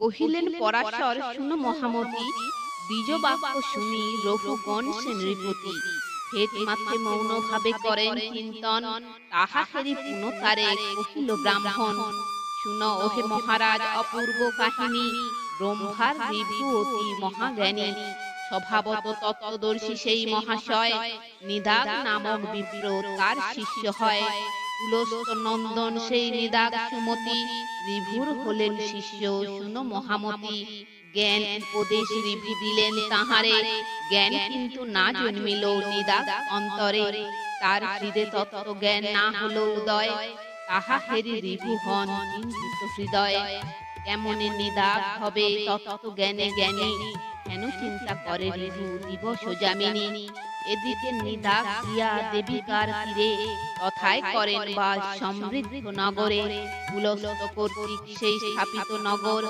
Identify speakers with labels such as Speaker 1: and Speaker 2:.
Speaker 1: কহিলেন পরাশর শুনো মহামতি, দ্বিজ বাক্য শুনি রঘুগণ সে নৃপতি। হেত মাথে মৌন ভাবে করেন চিন্তন, তাহা হেরি পুনতারে কহিল ব্রাহ্মণ। শুনো ওহে মহারাজ অপূর্ব কাহিনী, ব্রহ্মার ঋভু অতি মহাজ্ঞানী। স্বভাবত তত্ত্বদর্শী সেই মহাশয়, নিদাগ নামক বিপ্র তার শিষ্য হয়। পুলস্ত নন্দন সেই নিদাগ সুমতি, ঋভুর হলেন শিষ্য শুনো মহামতি। জ্ঞান উপদেশ ঋভু দিলেন তাহারে, জ্ঞান কিন্তু না জন্মিল নিদাগ অন্তরে। তার হৃদে তত্ত্ব জ্ঞান না হলো উদয়, তাহা হেরি ঋভু হন চিন্তিত হৃদয়। কেমনে নিদাগ হবে তত্ত্ব জ্ঞানে জ্ঞানী, হেন চিন্তা করে ঋভু দিবস যামিনী। এদিকে নিদাগ দিয়া দেবিকার তীরে, তথায় করেন বাস সমৃদ্ধ নগরে। পুলস্ত কর্তৃক সেই স্থাপিত নগর,